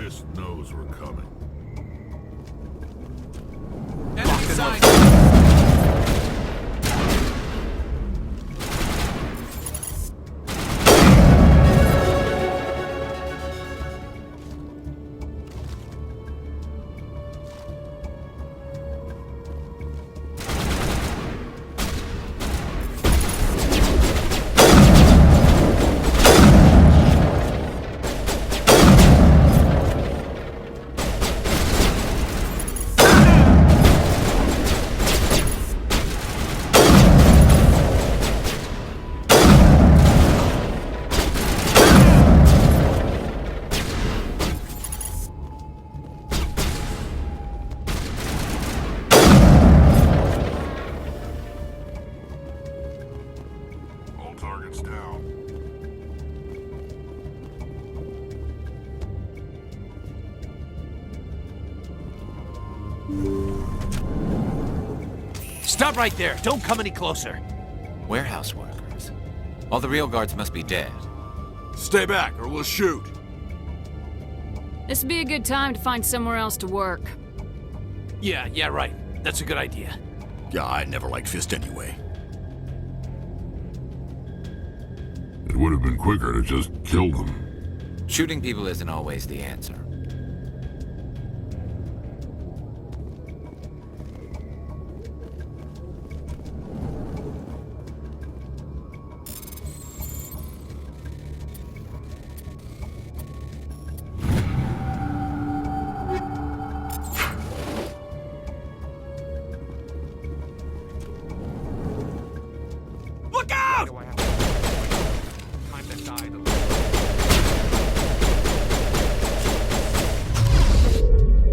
Fist knows we're coming. Enemy sight! Targets down. Stop right there! Don't come any closer! Warehouse workers. All the real guards must be dead. Stay back or we'll shoot. This would be a good time to find somewhere else to work. Yeah, right. That's a good idea. Yeah, I never liked Fist anyway. It would have been quicker to just kill them. Shooting people isn't always the answer. Look out!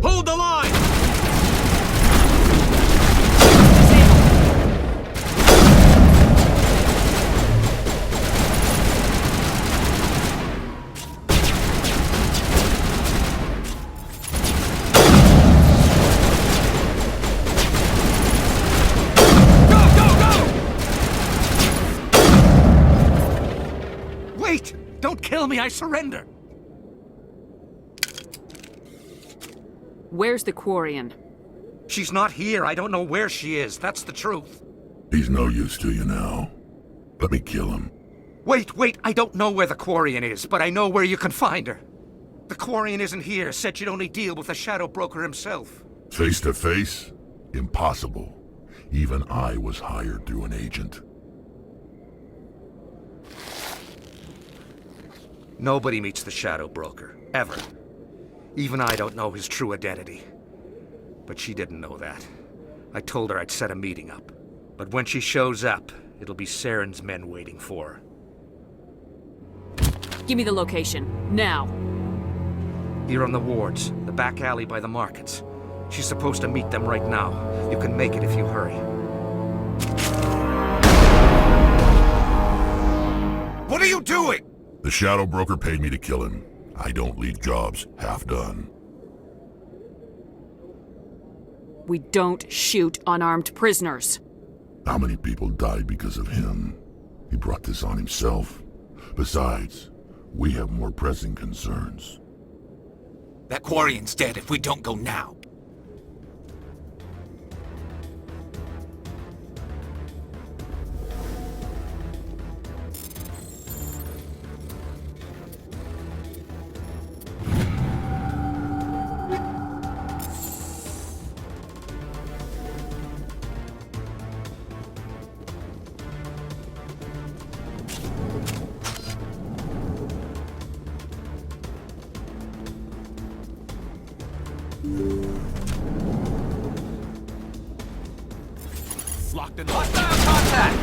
Hold the line! Wait! Don't kill me, I surrender! Where's the Quarian? She's not here, I don't know where she is, that's the truth. He's no use to you now. Let me kill him. Wait, I don't know where the Quarian is, but I know where you can find her. The Quarian isn't here, said she'd only deal with the Shadow Broker himself. Face to face? Impossible. Even I was hired through an agent. Nobody meets the Shadow Broker, ever. Even I don't know his true identity. But she didn't know that. I told her I'd set a meeting up. But when she shows up, it'll be Saren's men waiting for her. Give me the location, now. Here on the wards, the back alley by the markets. She's supposed to meet them right now. You can make it if you hurry. What are you doing? The Shadow Broker paid me to kill him. I don't leave jobs half done. We don't shoot unarmed prisoners. How many people died because of him? He brought this on himself. Besides, we have more pressing concerns. That Quarian's dead if we don't go now. Locked in. Hostile contact!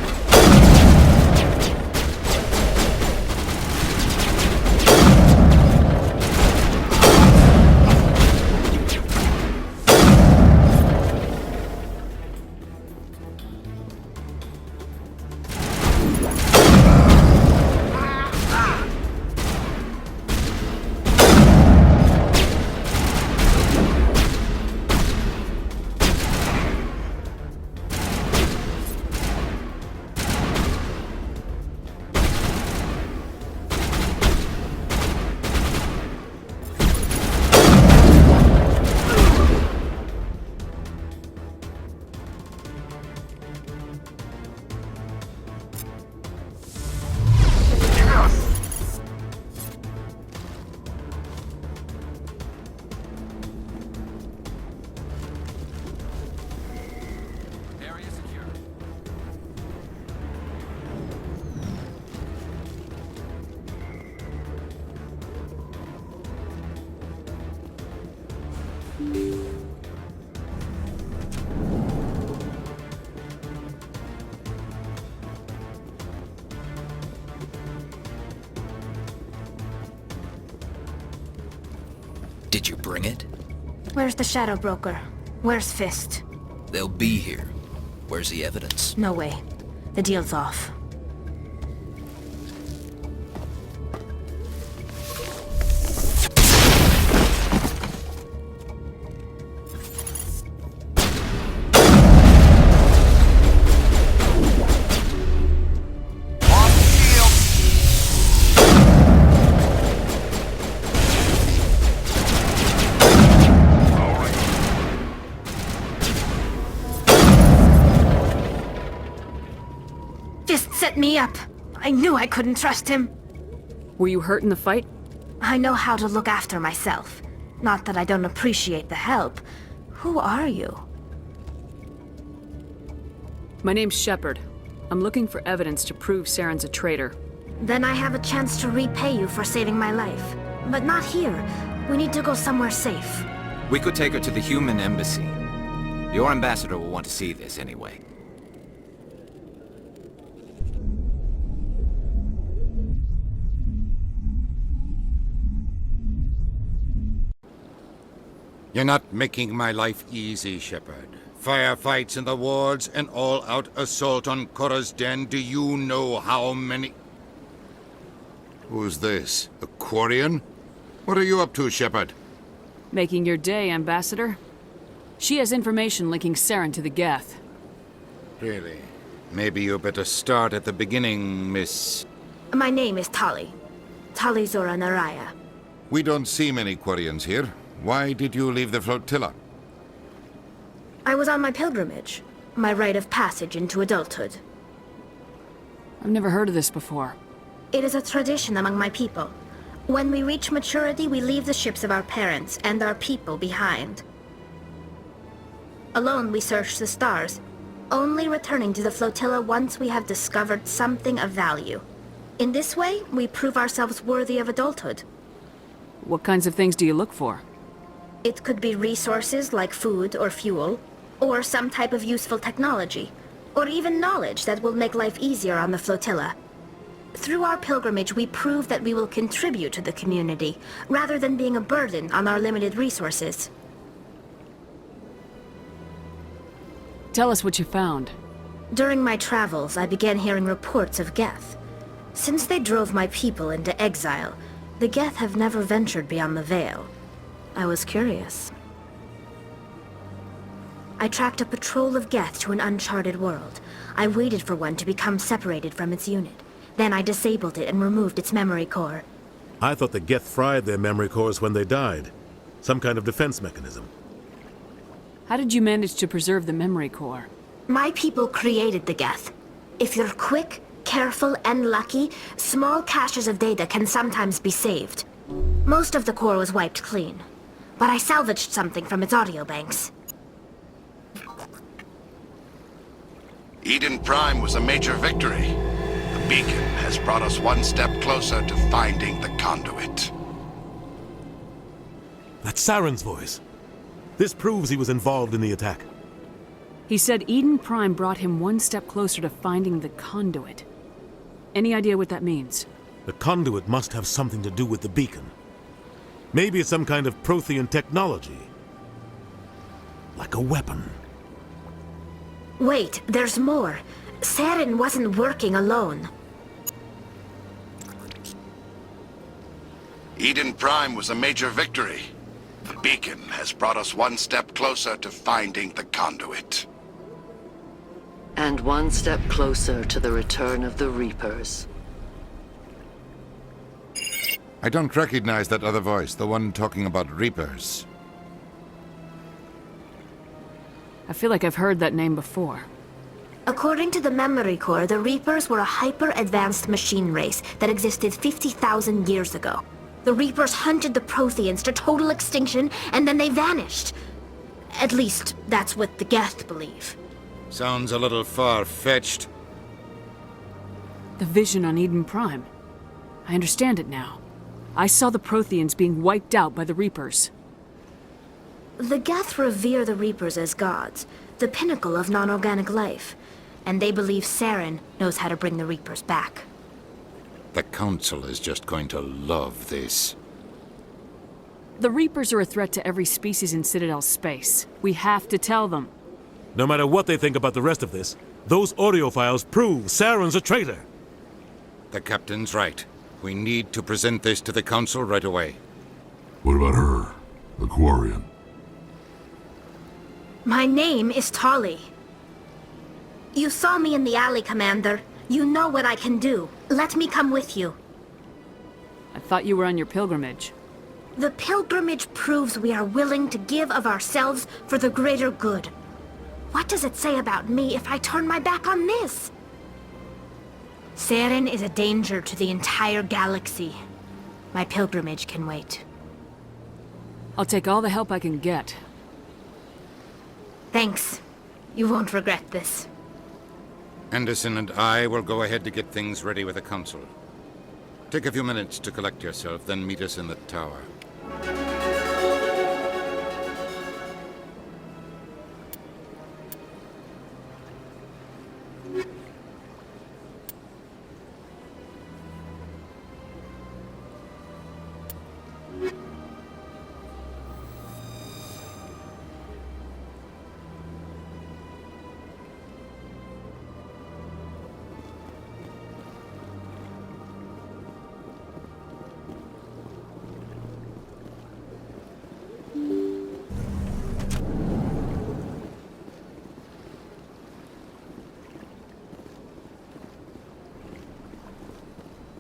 Did you bring it? Where's the Shadow Broker? Where's Fist? They'll be here. Where's the evidence? No way. The deal's off. Set me up. I knew I couldn't trust him. Were you hurt in the fight? I know how to look after myself. Not that I don't appreciate the help. Who are you? My name's Shepard. I'm looking for evidence to prove Saren's a traitor. Then I have a chance to repay you for saving my life. But not here. We need to go somewhere safe. We could take her to the human embassy. Your ambassador will want to see this anyway. You're not making my life easy, Shepard. Firefights in the wards, an all-out assault on Korra's den. Do you know how many... Who's this? A Quarian? What are you up to, Shepard? Making your day, Ambassador. She has information linking Saren to the Geth. Really? Maybe you better start at the beginning, Miss... My name is Tali. Tali Zora Naraya. We don't see many Quarians here. Why did you leave the flotilla? I was on my pilgrimage. My rite of passage into adulthood. I've never heard of this before. It is a tradition among my people. When we reach maturity, we leave the ships of our parents and our people behind. Alone, we search the stars, only returning to the flotilla once we have discovered something of value. In this way, we prove ourselves worthy of adulthood. What kinds of things do you look for? It could be resources like food or fuel, or some type of useful technology, or even knowledge that will make life easier on the flotilla. Through our pilgrimage, we prove that we will contribute to the community, rather than being a burden on our limited resources. Tell us what you found. During my travels, I began hearing reports of Geth. Since they drove my people into exile, the Geth have never ventured beyond the Veil. I was curious. I tracked a patrol of Geth to an uncharted world. I waited for one to become separated from its unit. Then I disabled it and removed its memory core. I thought the Geth fried their memory cores when they died. Some kind of defense mechanism. How did you manage to preserve the memory core? My people created the Geth. If you're quick, careful, and lucky, small caches of data can sometimes be saved. Most of the core was wiped clean, but I salvaged something from its audio banks. Eden Prime was a major victory. The beacon has brought us one step closer to finding the conduit. That's Saren's voice. This proves he was involved in the attack. He said Eden Prime brought him one step closer to finding the conduit. Any idea what that means? The conduit must have something to do with the beacon. Maybe it's some kind of Prothean technology. Like a weapon. Wait, there's more. Saren wasn't working alone. Eden Prime was a major victory. The beacon has brought us one step closer to finding the conduit. And one step closer to the return of the Reapers. I don't recognize that other voice, the one talking about Reapers. I feel like I've heard that name before. According to the memory core, the Reapers were a hyper-advanced machine race that existed 50,000 years ago. The Reapers hunted the Protheans to total extinction, and then they vanished. At least, that's what the Geth believe. Sounds a little far-fetched. The vision on Eden Prime. I understand it now. I saw the Protheans being wiped out by the Reapers. The Geth revere the Reapers as gods, the pinnacle of non-organic life. And they believe Saren knows how to bring the Reapers back. The Council is just going to love this. The Reapers are a threat to every species in Citadel space. We have to tell them. No matter what they think about the rest of this, those audio files prove Saren's a traitor. The captain's right. We need to present this to the council right away. What about her? The Quarian? My name is Tali. You saw me in the alley, Commander. You know what I can do. Let me come with you. I thought you were on your pilgrimage. The pilgrimage proves we are willing to give of ourselves for the greater good. What does it say about me if I turn my back on this? Saren is a danger to the entire galaxy. My pilgrimage can wait. I'll take all the help I can get. Thanks. You won't regret this. Anderson and I will go ahead to get things ready with the council. Take a few minutes to collect yourself, then meet us in the tower.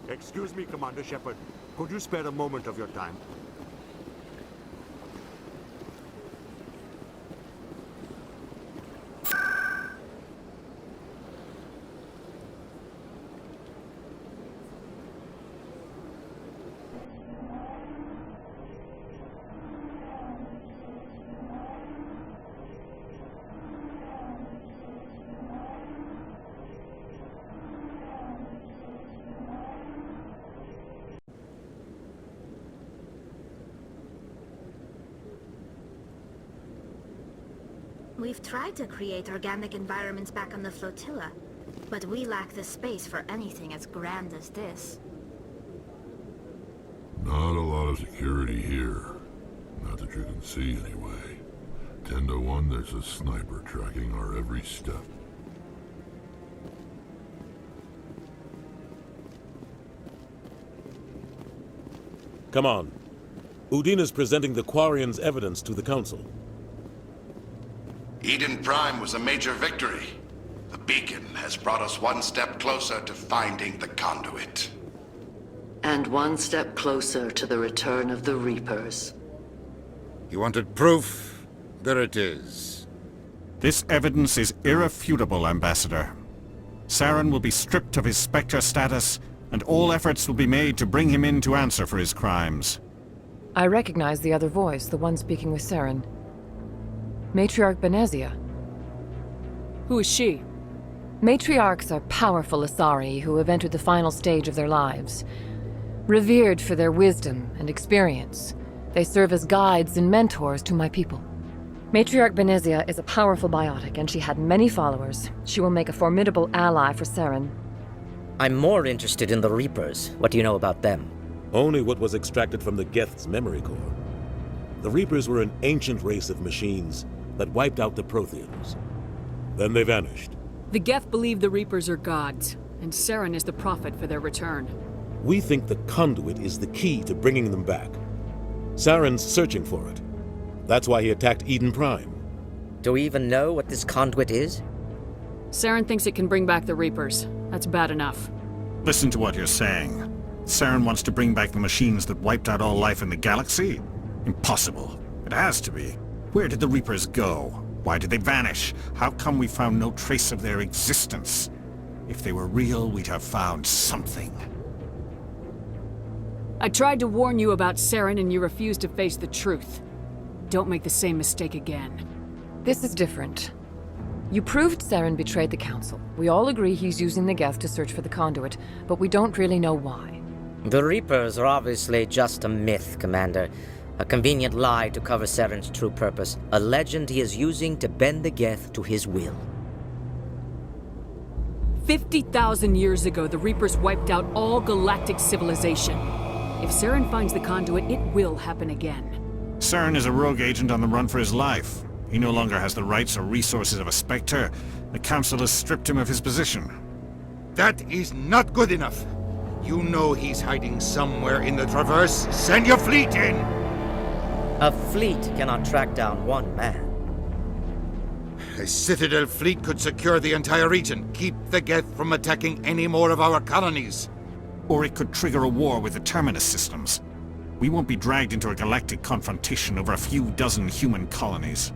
Excuse me, Commander Shepard. Could you spare a moment of your time? We've tried to create organic environments back on the flotilla, but we lack the space for anything as grand as this. Not a lot of security here. Not that you can see anyway. 10 to 1, there's a sniper tracking our every step. Come on. Udina's presenting the Quarian's evidence to the council. Eden Prime was a major victory. The beacon has brought us one step closer to finding the conduit. And one step closer to the return of the Reapers. You wanted proof? There it is. This evidence is irrefutable, Ambassador. Saren will be stripped of his Spectre status, and all efforts will be made to bring him in to answer for his crimes. I recognize the other voice, the one speaking with Saren. Matriarch Benezia. Who is she? Matriarchs are powerful Asari who have entered the final stage of their lives. Revered for their wisdom and experience, they serve as guides and mentors to my people. Matriarch Benezia is a powerful biotic, and she had many followers. She will make a formidable ally for Saren. I'm more interested in the Reapers. What do you know about them? Only what was extracted from the Geth's memory core. The Reapers were an ancient race of machines that wiped out the Protheans. Then they vanished. The Geth believe the Reapers are gods, and Saren is the prophet for their return. We think the conduit is the key to bringing them back. Saren's searching for it. That's why he attacked Eden Prime. Do we even know what this conduit is? Saren thinks it can bring back the Reapers. That's bad enough. Listen to what you're saying. Saren wants to bring back the machines that wiped out all life in the galaxy? Impossible. It has to be. Where did the Reapers go? Why did they vanish? How come we found no trace of their existence? If they were real, we'd have found something. I tried to warn you about Saren and you refused to face the truth. Don't make the same mistake again. This is different. You proved Saren betrayed the Council. We all agree he's using the Geth to search for the conduit, but we don't really know why. The Reapers are obviously just a myth, Commander. A convenient lie to cover Saren's true purpose. A legend he is using to bend the Geth to his will. 50,000 years ago, the Reapers wiped out all galactic civilization. If Saren finds the conduit, it will happen again. Saren is a rogue agent on the run for his life. He no longer has the rights or resources of a Spectre. The Council has stripped him of his position. That is not good enough. You know he's hiding somewhere in the Traverse. Send your fleet in! A fleet cannot track down one man. A Citadel fleet could secure the entire region, keep the Geth from attacking any more of our colonies. Or it could trigger a war with the Terminus systems. We won't be dragged into a galactic confrontation over a few dozen human colonies.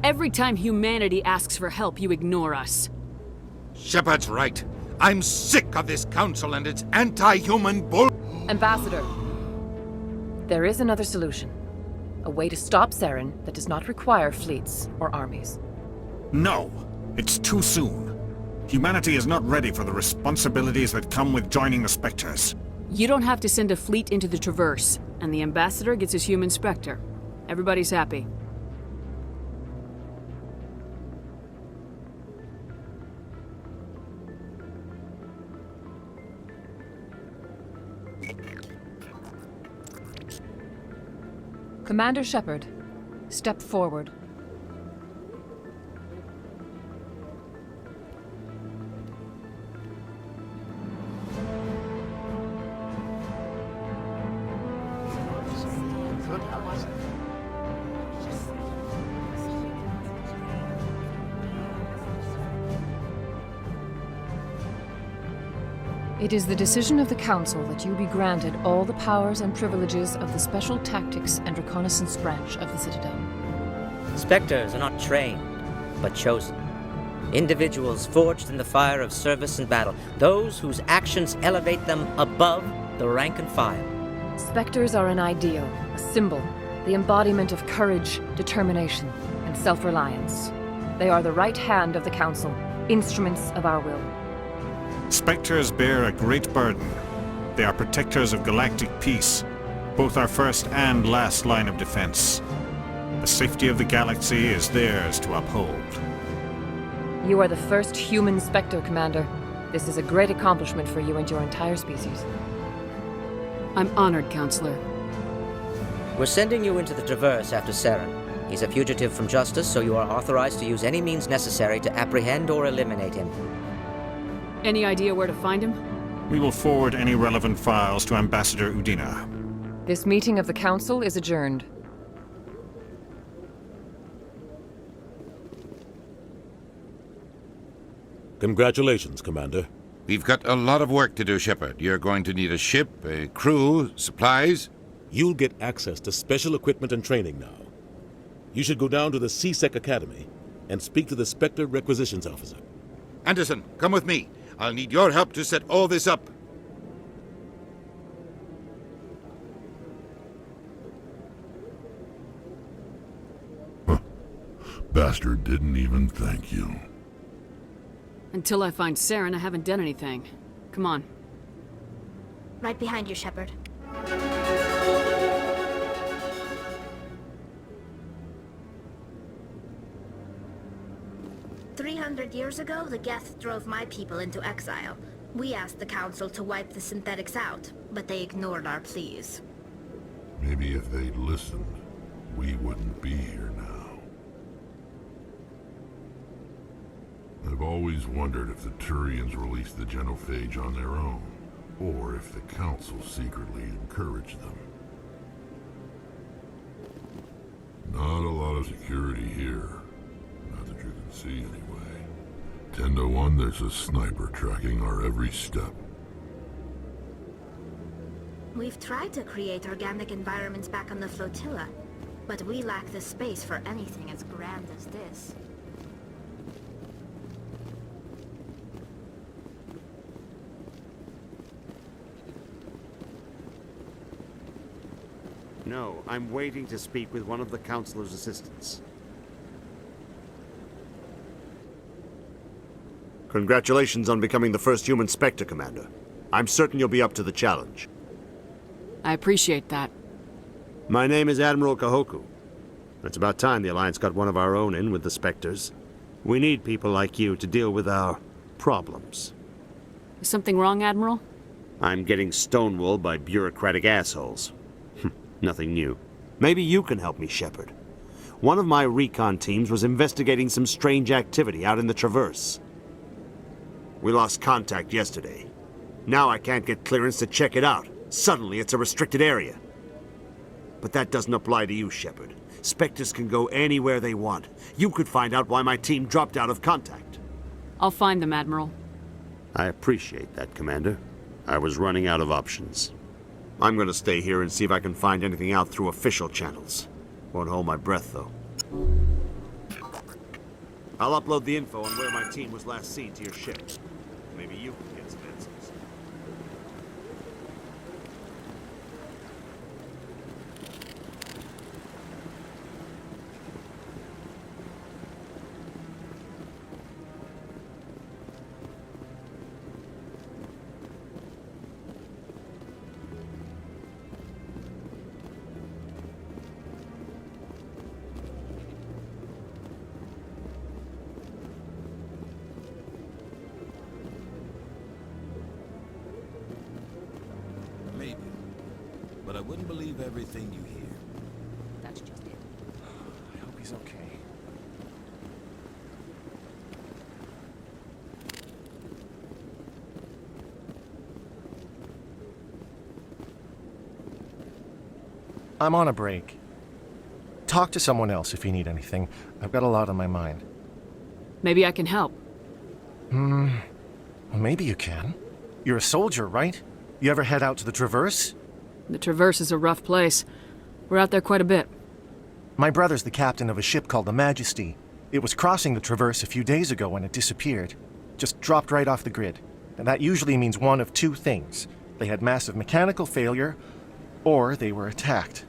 Every time humanity asks for help, you ignore us. Shepard's right. I'm sick of this council and its anti-human bull... Ambassador, there is another solution. A way to stop Saren that does not require fleets or armies. No! It's too soon. Humanity is not ready for the responsibilities that come with joining the Spectres. You don't have to send a fleet into the Traverse, and the Ambassador gets his human Spectre. Everybody's happy. Commander Shepard, step forward. It is the decision of the Council that you be granted all the powers and privileges of the Special Tactics and Reconnaissance Branch of the Citadel. Spectres are not trained, but chosen. Individuals forged in the fire of service and battle, those whose actions elevate them above the rank and file. Spectres are an ideal, a symbol, the embodiment of courage, determination, and self-reliance. They are the right hand of the Council, instruments of our will. Spectres bear a great burden. They are protectors of galactic peace, both our first and last line of defense. The safety of the galaxy is theirs to uphold. You are the first human Spectre, Commander. This is a great accomplishment for you and your entire species. I'm honored, Counselor. We're sending you into the Traverse after Saren. He's a fugitive from justice, so you are authorized to use any means necessary to apprehend or eliminate him. Any idea where to find him? We will forward any relevant files to Ambassador Udina. This meeting of the Council is adjourned. Congratulations, Commander. We've got a lot of work to do, Shepard. You're going to need a ship, a crew, supplies. You'll get access to special equipment and training now. You should go down to the C-Sec Academy and speak to the Spectre Requisitions Officer. Anderson, come with me. I'll need your help to set all this up. Bastard didn't even thank you. Until I find Saren, I haven't done anything. Come on. Right behind you, Shepard. 300 years ago, the Geth drove my people into exile. We asked the Council to wipe the synthetics out, but they ignored our pleas. Maybe if they'd listened, we wouldn't be here now. I've always wondered if the Turians released the genophage on their own, or if the Council secretly encouraged them. Not a lot of security here. Not that you can see anyway. 10 to 1, there's a sniper tracking our every step. We've tried to create organic environments back on the flotilla, but we lack the space for anything as grand as this. No, I'm waiting to speak with one of the Councilor's assistants. Congratulations on becoming the first human Spectre, Commander. I'm certain you'll be up to the challenge. I appreciate that. My name is Admiral Kahoku. It's about time the Alliance got one of our own in with the Spectres. We need people like you to deal with our problems. Is something wrong, Admiral? I'm getting stonewalled by bureaucratic assholes. Nothing new. Maybe you can help me, Shepard. One of my recon teams was investigating some strange activity out in the Traverse. We lost contact yesterday. Now I can't get clearance to check it out. Suddenly it's a restricted area. But that doesn't apply to you, Shepard. Spectres can go anywhere they want. You could find out why my team dropped out of contact. I'll find them, Admiral. I appreciate that, Commander. I was running out of options. I'm going to stay here and see if I can find anything out through official channels. Won't hold my breath, though. I'll upload the info on where my team was last seen to your ship. Maybe you can get some answers. Maybe. But I wouldn't believe everything you hear. That's just it. I hope he's okay. I'm on a break. Talk to someone else if you need anything. I've got a lot on my mind. Maybe I can help. Well, maybe you can. You're a soldier, right? You ever head out to the Traverse? The Traverse is a rough place. We're out there quite a bit. My brother's the captain of a ship called the Majesty. It was crossing the Traverse a few days ago when it disappeared. Just dropped right off the grid. And that usually means one of two things. They had massive mechanical failure, or they were attacked.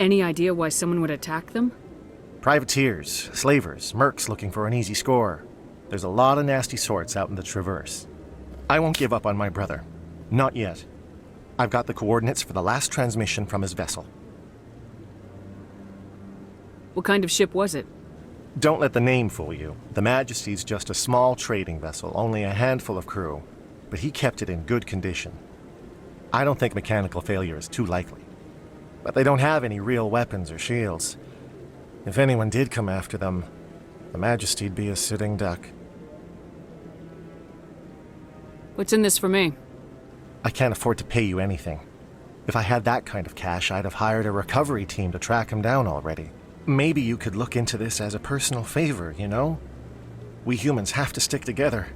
Any idea why someone would attack them? Privateers, slavers, mercs looking for an easy score. There's a lot of nasty sorts out in the Traverse. I won't give up on my brother. Not yet. I've got the coordinates for the last transmission from his vessel. What kind of ship was it? Don't let the name fool you. The Majesty's just a small trading vessel, only a handful of crew. But he kept it in good condition. I don't think mechanical failure is too likely. But they don't have any real weapons or shields. If anyone did come after them, the Majesty'd be a sitting duck. What's in this for me? I can't afford to pay you anything. If I had that kind of cash, I'd have hired a recovery team to track him down already. Maybe you could look into this as a personal favor, you know? We humans have to stick together.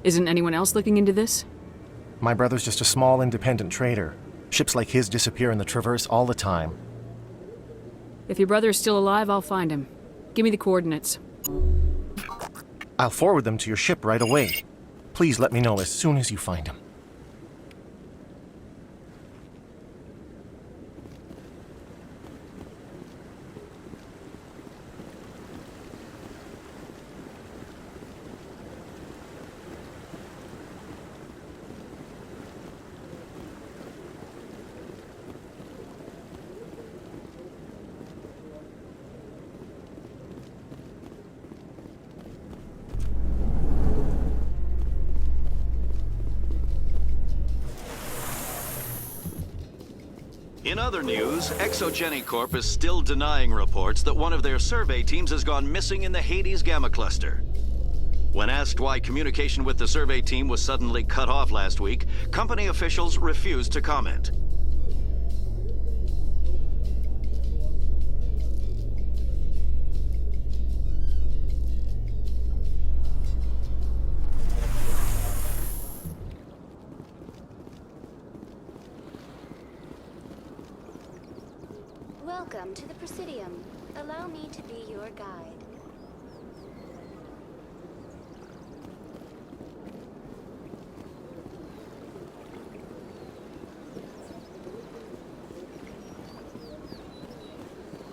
Isn't anyone else looking into this? My brother's just a small independent trader. Ships like his disappear in the Traverse all the time. If your brother is still alive, I'll find him. Give me the coordinates. I'll forward them to your ship right away. Please let me know as soon as you find him. In other news, Exogeny Corp is still denying reports that one of their survey teams has gone missing in the Hades Gamma Cluster. When asked why communication with the survey team was suddenly cut off last week, company officials refused to comment. Welcome to the Presidium. Allow me to be your guide.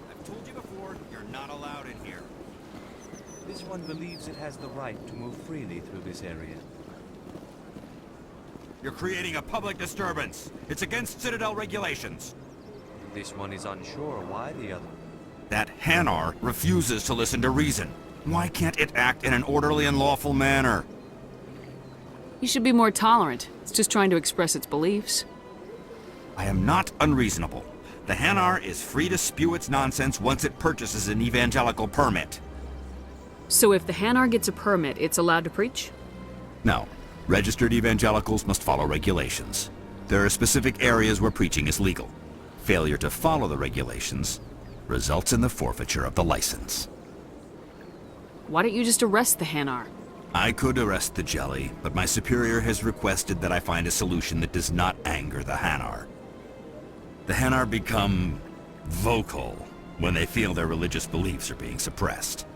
I've told you before, you're not allowed in here. This one believes it has the right to move freely through this area. You're creating a public disturbance. It's against Citadel regulations. This one is unsure why the other. That Hanar refuses to listen to reason. Why can't it act in an orderly and lawful manner? You should be more tolerant. It's just trying to express its beliefs. I am not unreasonable. The Hanar is free to spew its nonsense once it purchases an evangelical permit. So if the Hanar gets a permit, it's allowed to preach? No. Registered evangelicals must follow regulations. There are specific areas where preaching is legal. Failure to follow the regulations results in the forfeiture of the license. Why don't you just arrest the Hanar? I could arrest the jelly, but my superior has requested that I find a solution that does not anger the Hanar. The Hanar become vocal when they feel their religious beliefs are being suppressed.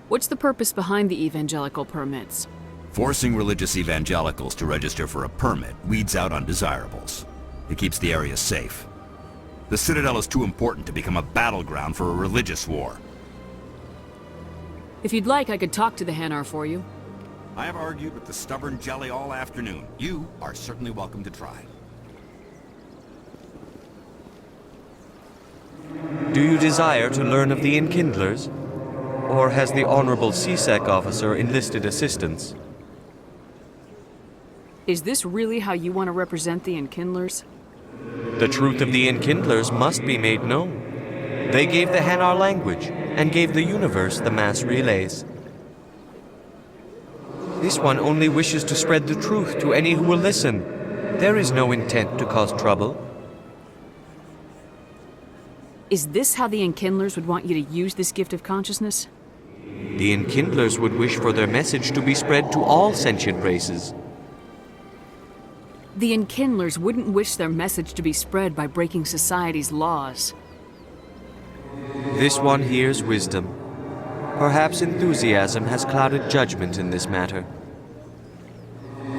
What's the purpose behind the evangelical permits? Forcing religious evangelicals to register for a permit weeds out undesirables. It keeps the area safe. The Citadel is too important to become a battleground for a religious war. If you'd like, I could talk to the Hanar for you. I have argued with the stubborn jelly all afternoon. You are certainly welcome to try. Do you desire to learn of the Enkindlers? Or has the Honorable CSEC officer enlisted assistance? Is this really how you want to represent the Enkindlers? The truth of the Enkindlers must be made known. They gave the Hanar language, and gave the universe the mass relays. This one only wishes to spread the truth to any who will listen. There is no intent to cause trouble. Is this how the Enkindlers would want you to use this gift of consciousness? The Enkindlers would wish for their message to be spread to all sentient races. The Enkindlers wouldn't wish their message to be spread by breaking society's laws. This one hears wisdom. Perhaps enthusiasm has clouded judgment in this matter.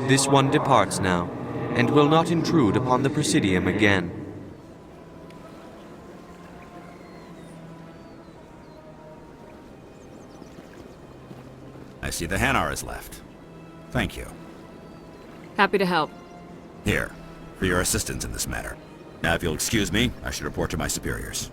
This one departs now, and will not intrude upon the Presidium again. I see the Hanar is left. Thank you. Happy to help. Here, for your assistance in this matter. Now, if you'll excuse me, I should report to my superiors.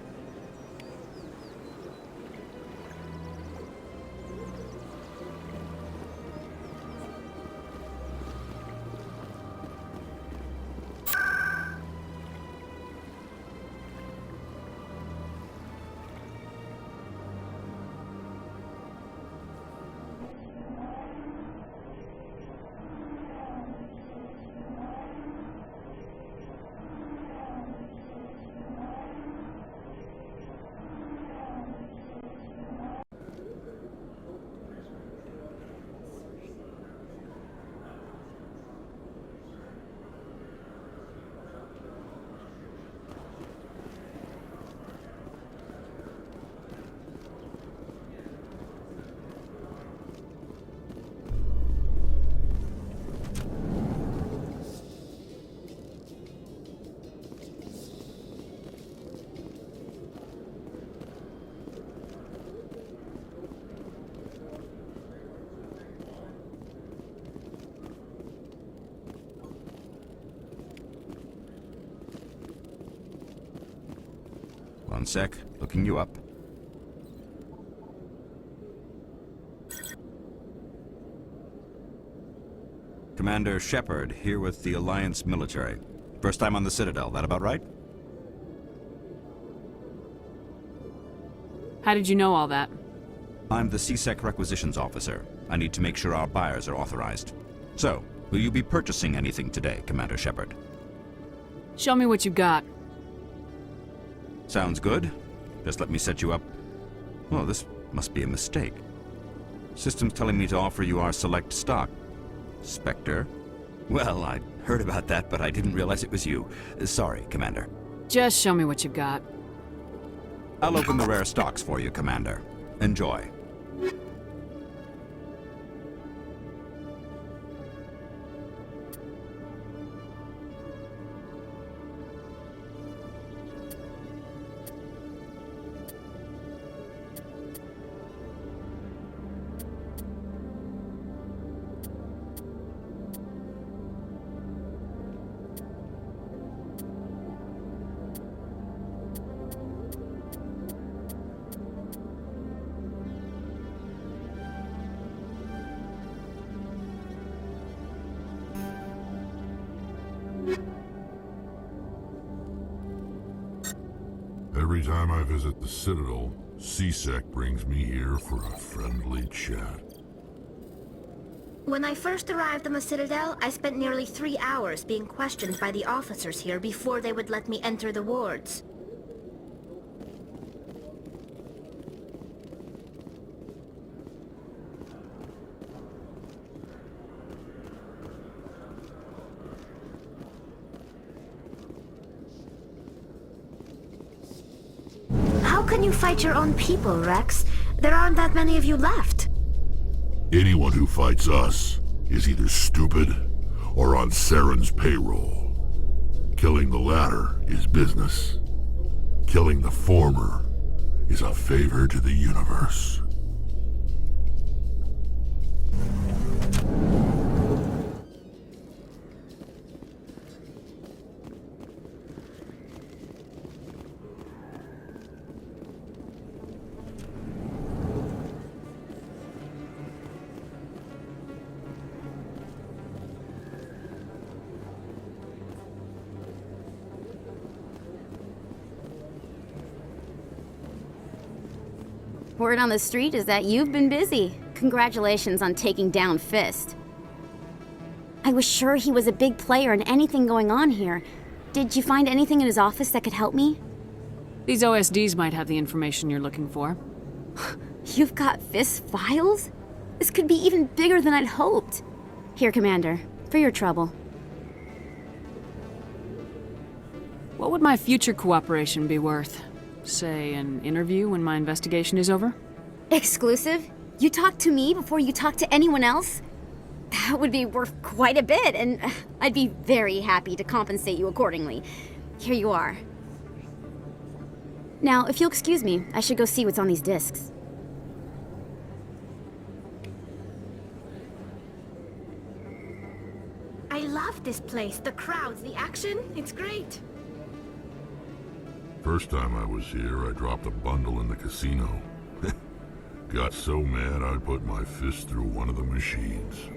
One sec, looking you up. Commander Shepard, here with the Alliance military. First time on the Citadel, that about right? How did you know all that? I'm the CSEC requisitions officer. I need to make sure our buyers are authorized. So, will you be purchasing anything today, Commander Shepard? Show me what you got. Sounds good. Just let me set you up. Oh, this must be a mistake. System's telling me to offer you our select stock. Spectre? Well, I heard about that, but I didn't realize it was you. Sorry, Commander. Just show me what you've got. I'll open the rare stocks for you, Commander. Enjoy. Every time I visit the Citadel, C-Sec brings me here for a friendly chat. When I first arrived on the Citadel, I spent nearly 3 hours being questioned by the officers here before they would let me enter the wards. How can you fight your own people, Rex? There aren't that many of you left. Anyone who fights us is either stupid or on Saren's payroll. Killing the latter is business. Killing the former is a favor to the universe. Word on the street is that you've been busy. Congratulations on taking down Fist. I was sure he was a big player in anything going on here. Did you find anything in his office that could help me? These OSDs might have the information you're looking for. You've got Fist's files? This could be even bigger than I'd hoped. Here, Commander, for your trouble. What would my future cooperation be worth? Say, an interview when my investigation is over? Exclusive? You talk to me before you talk to anyone else? That would be worth quite a bit, and I'd be very happy to compensate you accordingly. Here you are. Now, if you'll excuse me, I should go see what's on these discs. I love this place. The crowds, the action, it's great. First time I was here, I dropped a bundle in the casino. Got so mad I put my fist through one of the machines.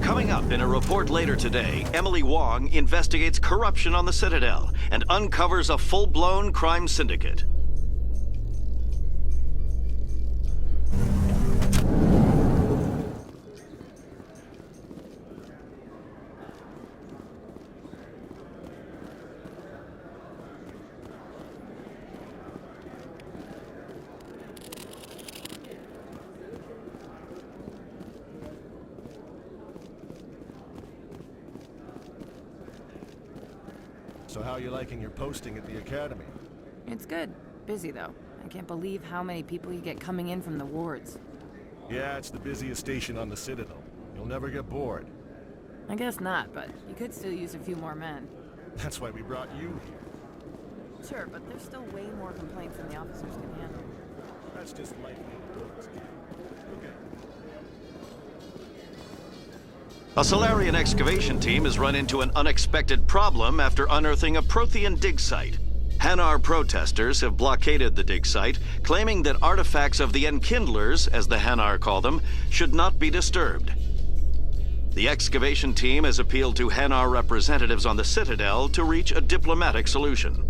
Coming up in a report later today, Emily Wong investigates corruption on the Citadel and uncovers a full-blown crime syndicate. So how are you liking your posting at the Academy? It's good. Busy, though. I can't believe how many people you get coming in from the wards. Yeah, it's the busiest station on the Citadel. You'll never get bored. I guess not, but you could still use a few more men. That's why we brought you here. Sure, but there's still way more complaints than the officers can handle. That's just life in the dogs. Okay. A Solarian excavation team has run into an unexpected problem after unearthing a Prothean dig site. Hanar protesters have blockaded the dig site, claiming that artifacts of the Enkindlers, as the Hanar call them, should not be disturbed. The excavation team has appealed to Hanar representatives on the Citadel to reach a diplomatic solution.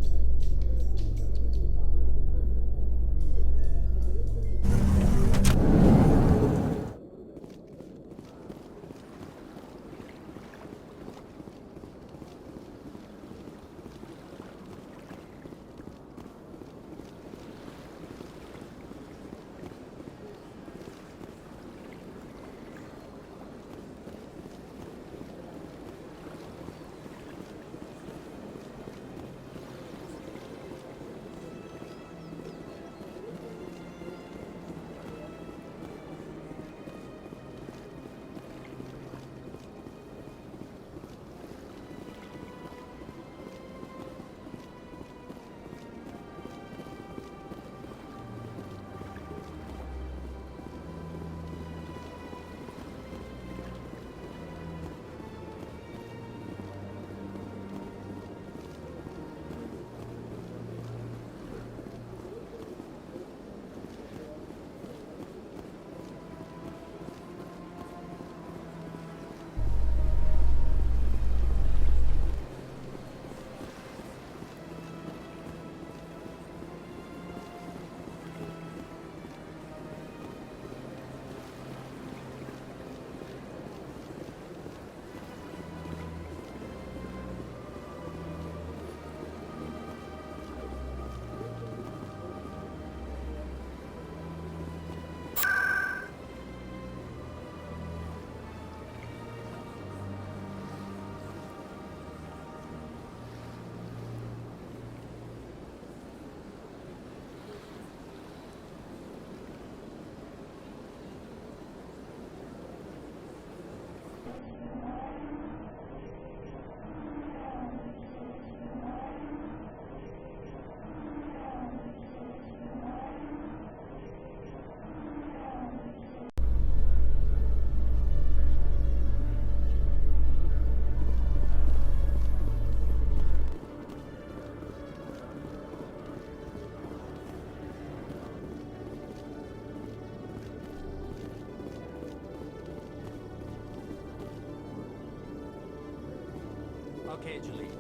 Okay, Jalil.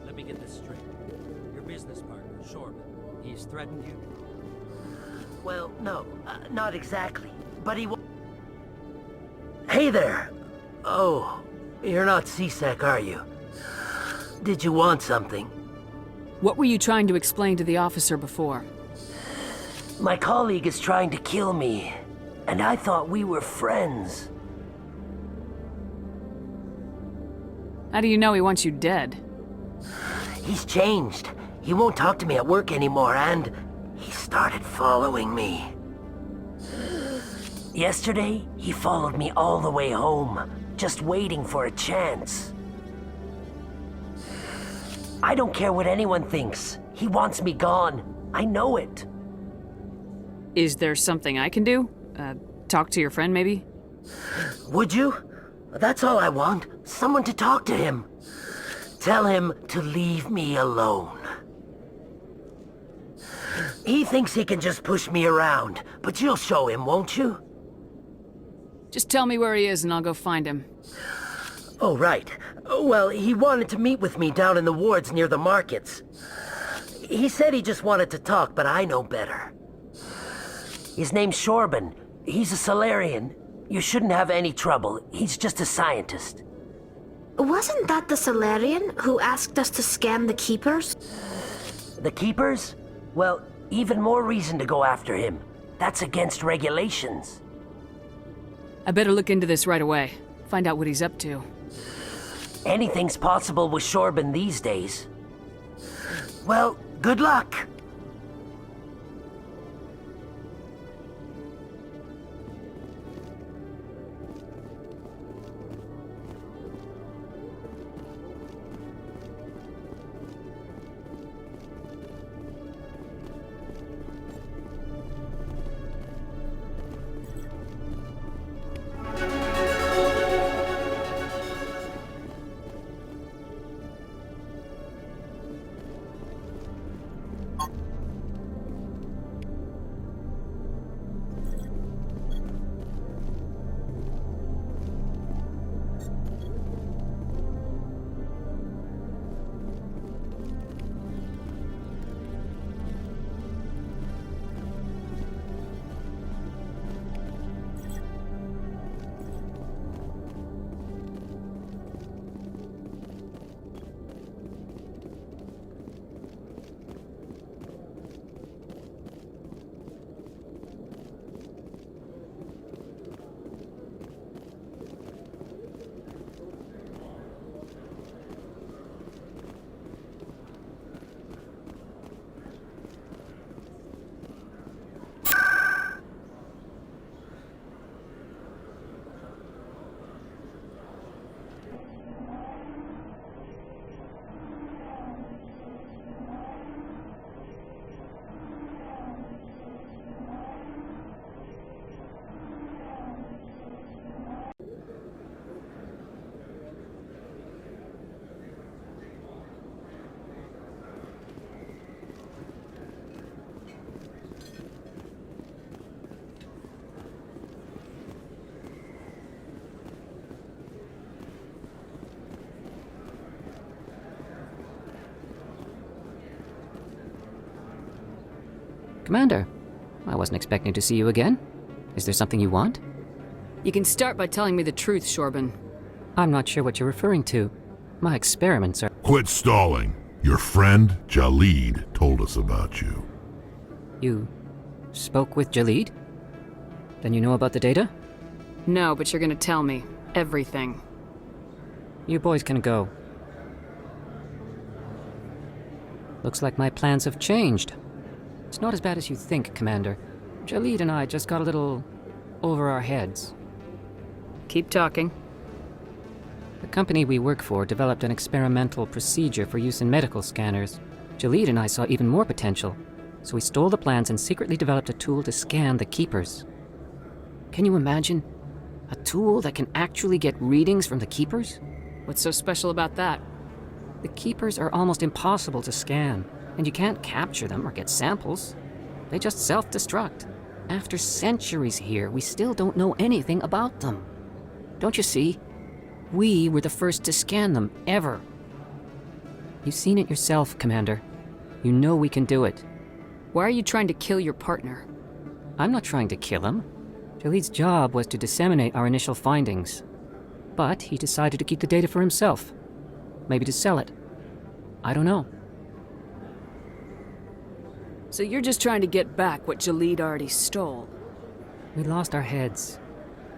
Let me get this straight. Your business partner, Shorman, he's threatened you? Well, no, not exactly. But he Hey there! Oh, you're not C-Sec, are you? Did you want something? What were you trying to explain to the officer before? My colleague is trying to kill me, and I thought we were friends. How do you know he wants you dead? He's changed. He won't talk to me at work anymore, and he started following me. Yesterday, he followed me all the way home, just waiting for a chance. I don't care what anyone thinks. He wants me gone. I know it. Is there something I can do? Talk to your friend, maybe? Would you? That's all I want. Someone to talk to him. Tell him to leave me alone. He thinks he can just push me around, but you'll show him, won't you? Just tell me where he is and I'll go find him. Oh, right. Well, he wanted to meet with me down in the wards near the markets. He said he just wanted to talk, but I know better. His name's Shorban. He's a Solarian. You shouldn't have any trouble. He's just a scientist. Wasn't that the Solarian who asked us to scan the Keepers? The Keepers? Well, even more reason to go after him. That's against regulations. I better look into this right away. Find out what he's up to. Anything's possible with Shorban these days. Well, good luck. Commander, I wasn't expecting to see you again. Is there something you want? You can start by telling me the truth, Shorban. I'm not sure what you're referring to. My experiments are... Quit stalling. Your friend, Jalid, told us about you. You spoke with Jalid? Then you know about the data? No, but you're gonna tell me. Everything. You boys can go. Looks like my plans have changed. It's not as bad as you think, Commander. Jalid and I just got a little over our heads. Keep talking. The company we work for developed an experimental procedure for use in medical scanners. Jalid and I saw even more potential, so we stole the plans and secretly developed a tool to scan the Keepers. Can you imagine? A tool that can actually get readings from the Keepers? What's so special about that? The Keepers are almost impossible to scan, and you can't capture them or get samples. They just self-destruct. After centuries here, we still don't know anything about them. Don't you see? We were the first to scan them, ever. You've seen it yourself, Commander. You know we can do it. Why are you trying to kill your partner? I'm not trying to kill him. Jaleed's job was to disseminate our initial findings. But he decided to keep the data for himself. Maybe to sell it. I don't know. So you're just trying to get back what Jaleed already stole? We lost our heads.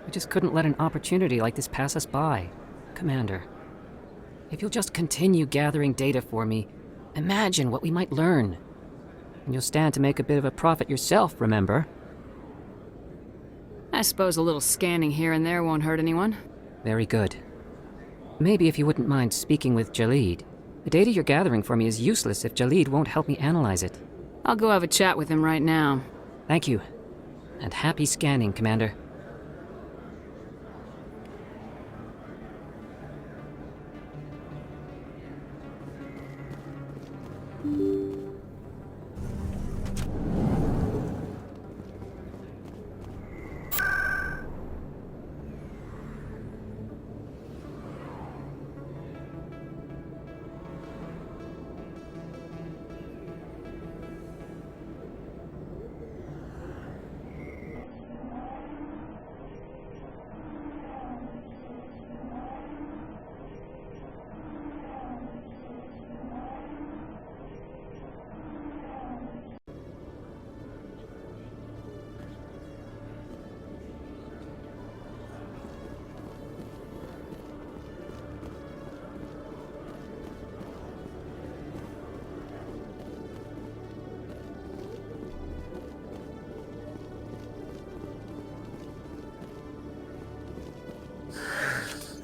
We just couldn't let an opportunity like this pass us by. Commander, if you'll just continue gathering data for me, imagine what we might learn. And you'll stand to make a bit of a profit yourself, remember? I suppose a little scanning here and there won't hurt anyone. Very good. Maybe if you wouldn't mind speaking with Jaleed. The data you're gathering for me is useless if Jaleed won't help me analyze it. I'll go have a chat with him right now. Thank you. And happy scanning, Commander.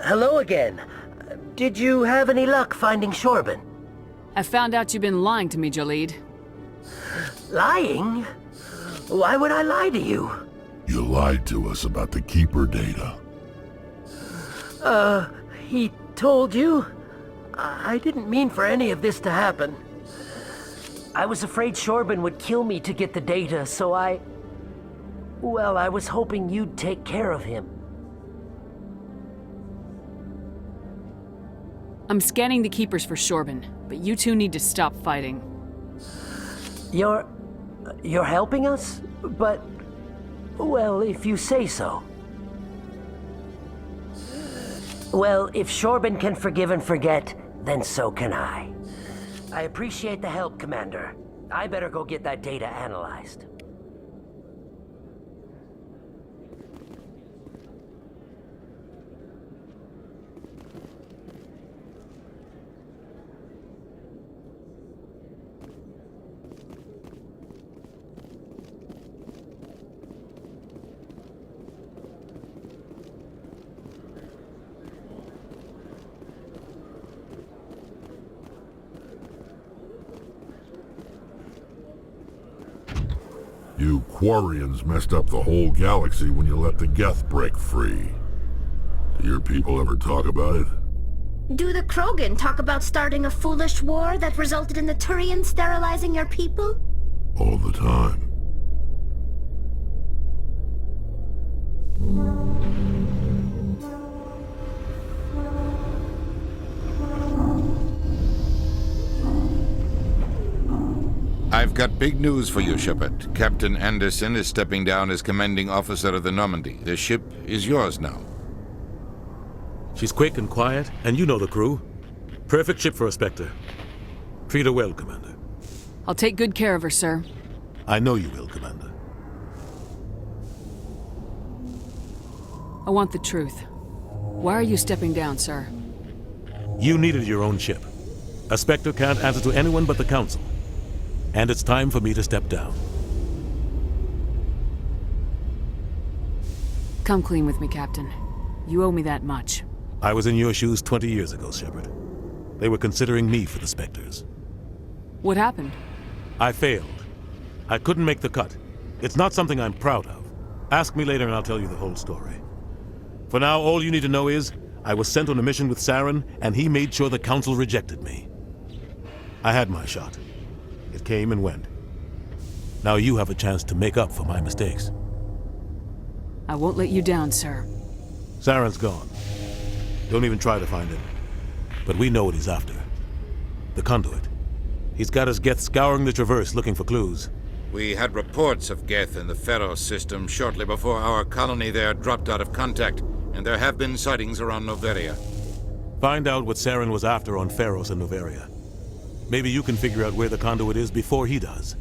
Hello again. Did you have any luck finding Shorban? I found out you've been lying to me, Jaleed. Lying? Why would I lie to you? You lied to us about the Keeper data. He told you? I didn't mean for any of this to happen. I was afraid Shorban would kill me to get the data, so well, I was hoping you'd take care of him. I'm scanning the Keepers for Shorban, but you two need to stop fighting. You're helping us? But, well, if you say so. Well, if Shorban can forgive and forget, then so can I. I appreciate the help, Commander. I better go get that data analyzed. You Quarians messed up the whole galaxy when you let the Geth break free. Do your people ever talk about it? Do the Krogan talk about starting a foolish war that resulted in the Turians sterilizing your people? All the time. I've got big news for you, Shepard. Captain Anderson is stepping down as commanding officer of the Normandy. The ship is yours now. She's quick and quiet, and you know the crew. Perfect ship for a Spectre. Treat her well, Commander. I'll take good care of her, sir. I know you will, Commander. I want the truth. Why are you stepping down, sir? You needed your own ship. A Spectre can't answer to anyone but the Council. And it's time for me to step down. Come clean with me, Captain. You owe me that much. I was in your shoes 20 years ago, Shepard. They were considering me for the Spectres. What happened? I failed. I couldn't make the cut. It's not something I'm proud of. Ask me later and I'll tell you the whole story. For now, all you need to know is, I was sent on a mission with Saren, and he made sure the Council rejected me. I had my shot. It came and went. Now you have a chance to make up for my mistakes. I won't let you down, sir. Saren's gone. Don't even try to find him. But we know what he's after. The conduit. He's got us Geth scouring the Traverse looking for clues. We had reports of Geth in the Pharos system shortly before our colony there dropped out of contact, and there have been sightings around Noveria. Find out what Saren was after on Pharos and Noveria. Maybe you can figure out where the conduit is before he does.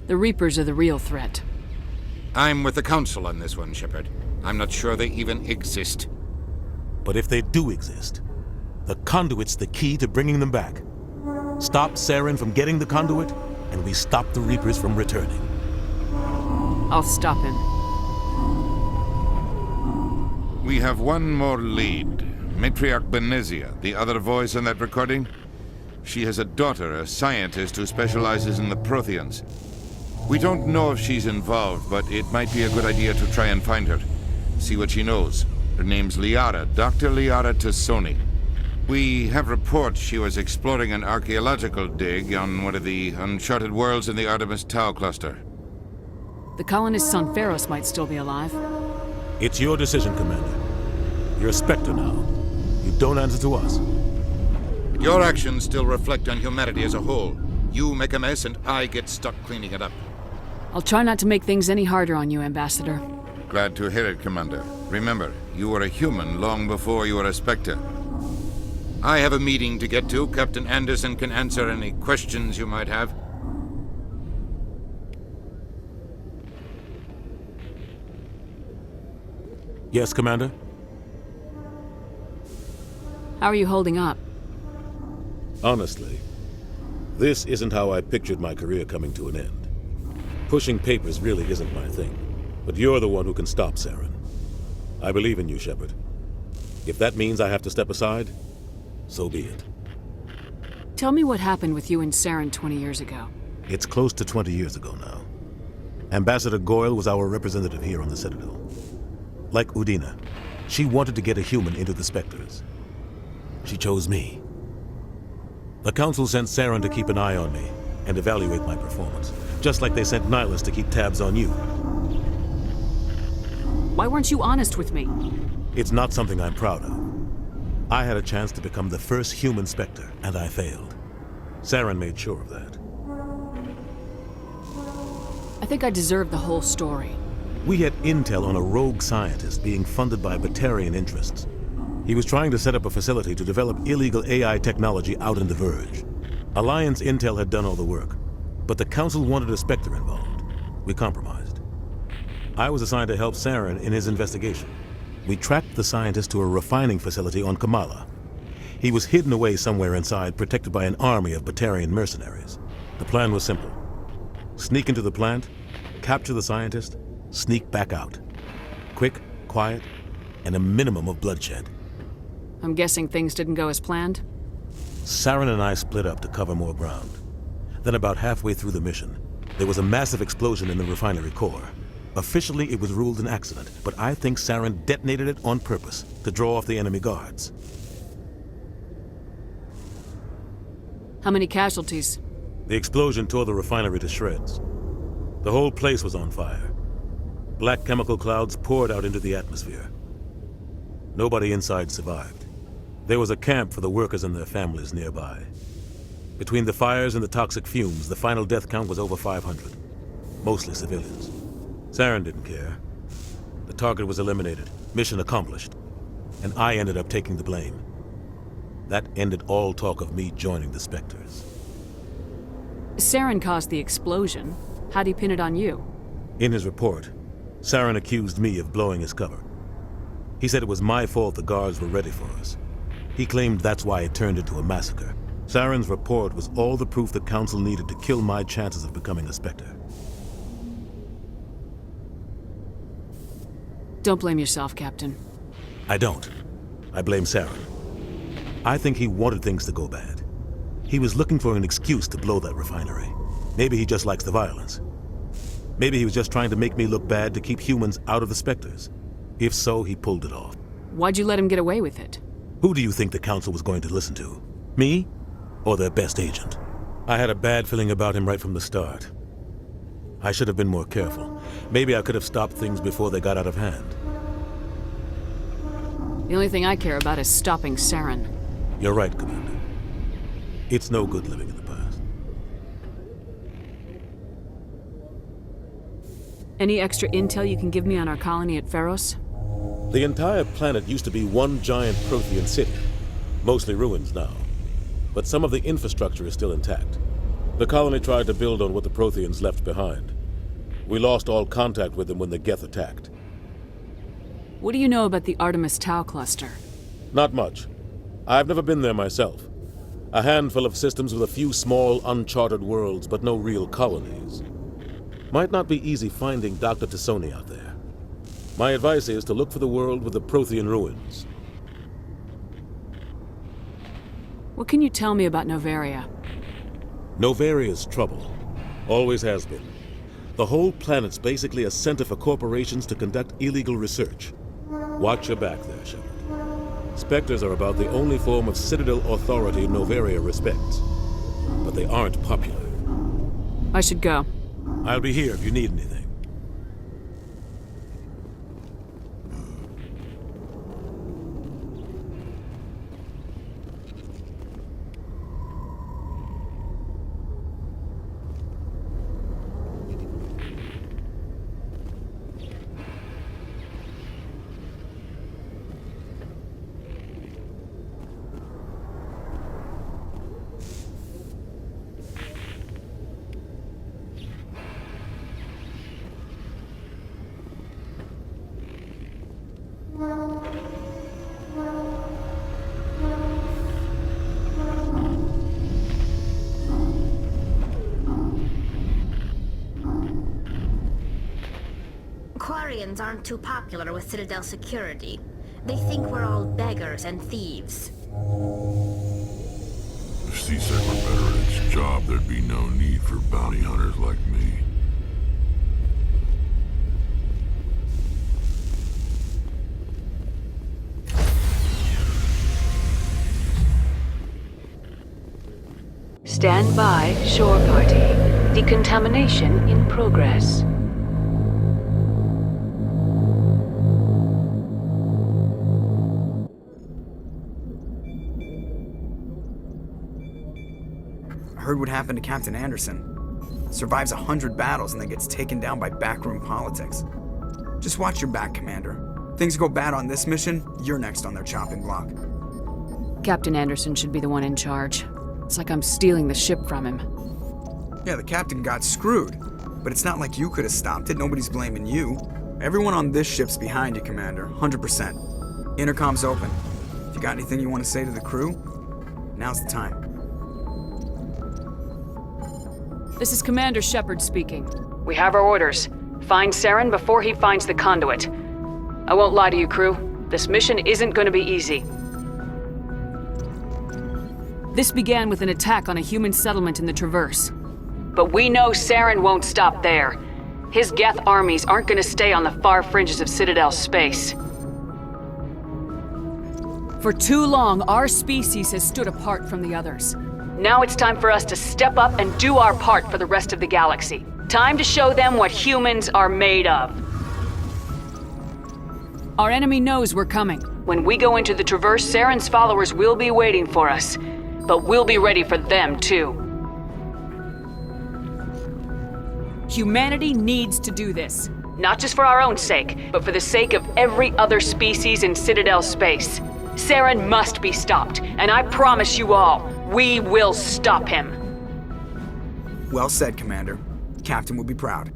The Reapers are the real threat. I'm with the Council on this one, Shepard. I'm not sure they even exist. But if they do exist, the conduit's the key to bringing them back. Stop Saren from getting the conduit, and we stop the Reapers from returning. I'll stop him. We have one more lead. Matriarch Benezia, the other voice in that recording. She has a daughter, a scientist who specializes in the Protheans. We don't know if she's involved, but it might be a good idea to try and find her. See what she knows. Her name's Liara, Dr. Liara Tassoni. We have reports she was exploring an archaeological dig on one of the uncharted worlds in the Artemis Tau cluster. The colonists on Pharos might still be alive. It's your decision, Commander. You're a Spectre now. You don't answer to us. But your actions still reflect on humanity as a whole. You make a mess and I get stuck cleaning it up. I'll try not to make things any harder on you, Ambassador. Glad to hear it, Commander. Remember, you were a human long before you were a Spectre. I have a meeting to get to. Captain Anderson can answer any questions you might have. Yes, Commander? How are you holding up? Honestly, this isn't how I pictured my career coming to an end. Pushing papers really isn't my thing, but you're the one who can stop Saren. I believe in you, Shepard. If that means I have to step aside, so be it. Tell me what happened with you and Saren 20 years ago. It's close to 20 years ago now. Ambassador Goyle was our representative here on the Citadel. Like Udina, she wanted to get a human into the Spectres. She chose me. The Council sent Saren to keep an eye on me and evaluate my performance, just like they sent Nihilus to keep tabs on you. Why weren't you honest with me? It's not something I'm proud of. I had a chance to become the first human Spectre, and I failed. Saren made sure of that. I think I deserve the whole story. We had intel on a rogue scientist being funded by Batarian interests. He was trying to set up a facility to develop illegal AI technology out in the Verge. Alliance intel had done all the work, but the Council wanted a Spectre involved. We compromised. I was assigned to help Saren in his investigation. We tracked the scientist to a refining facility on Kamala. He was hidden away somewhere inside, protected by an army of Batarian mercenaries. The plan was simple. Sneak into the plant, capture the scientist, sneak back out. Quick, quiet, and a minimum of bloodshed. I'm guessing things didn't go as planned? Saren and I split up to cover more ground. Then about halfway through the mission, there was a massive explosion in the refinery core. Officially, it was ruled an accident, but I think Saren detonated it on purpose to draw off the enemy guards. How many casualties? The explosion tore the refinery to shreds. The whole place was on fire. Black chemical clouds poured out into the atmosphere. Nobody inside survived. There was a camp for the workers and their families nearby. Between the fires and the toxic fumes, the final death count was over 500. Mostly civilians. Saren didn't care. The target was eliminated, mission accomplished, and I ended up taking the blame. That ended all talk of me joining the Spectres. Saren caused the explosion. How'd he pin it on you? In his report, Saren accused me of blowing his cover. He said it was my fault the guards were ready for us. He claimed that's why it turned into a massacre. Saren's report was all the proof the Council needed to kill my chances of becoming a Spectre. Don't blame yourself, Captain. I don't. I blame Saren. I think he wanted things to go bad. He was looking for an excuse to blow that refinery. Maybe he just likes the violence. Maybe he was just trying to make me look bad to keep humans out of the Spectres. If so, he pulled it off. Why'd you let him get away with it? Who do you think the Council was going to listen to? Me? Or their best agent? I had a bad feeling about him right from the start. I should have been more careful. Maybe I could have stopped things before they got out of hand. The only thing I care about is stopping Saren. You're right, Commander. It's no good living in the past. Any extra intel you can give me on our colony at Pharos? The entire planet used to be one giant Prothean city. Mostly ruins now. But some of the infrastructure is still intact. The colony tried to build on what the Protheans left behind. We lost all contact with them when the Geth attacked. What do you know about the Artemis Tau cluster? Not much. I've never been there myself. A handful of systems with a few small, uncharted worlds, but no real colonies. Might not be easy finding Dr. Tassoni out there. My advice is to look for the world with the Prothean ruins. What can you tell me about Novaria? Novaria's trouble. Always has been. The whole planet's basically a center for corporations to conduct illegal research. Watch your back there, Shepard. Spectres are about the only form of Citadel authority Novaria respects. But they aren't popular. I should go. I'll be here if you need anything. Quarians aren't too popular with Citadel security. They think we're all beggars and thieves. If C-Sec were better at its job, there'd be no need for bounty hunters like me. Stand by, shore party. Decontamination in progress. Heard what happened to Captain Anderson. Survives 100 battles and then gets taken down by backroom politics. Just watch your back, Commander. Things go bad on this mission, you're next on their chopping block. Captain Anderson should be the one in charge. It's like I'm stealing the ship from him. Yeah, the captain got screwed. But it's not like you could have stopped it, nobody's blaming you. Everyone on this ship's behind you, Commander, 100%. Intercom's open. If you got anything you want to say to the crew, now's the time. This is Commander Shepard speaking. We have our orders. Find Saren before he finds the conduit. I won't lie to you, crew. This mission isn't going to be easy. This began with an attack on a human settlement in the Traverse. But we know Saren won't stop there. His Geth armies aren't going to stay on the far fringes of Citadel space. For too long, our species has stood apart from the others. Now it's time for us to step up and do our part for the rest of the galaxy. Time to show them what humans are made of. Our enemy knows we're coming. When we go into the Traverse, Saren's followers will be waiting for us. But we'll be ready for them, too. Humanity needs to do this. Not just for our own sake, but for the sake of every other species in Citadel space. Saren must be stopped, and I promise you all, we will stop him. Well said, Commander. Captain will be proud.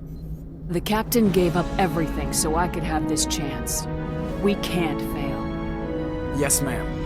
The captain gave up everything so I could have this chance. We can't fail. Yes, ma'am.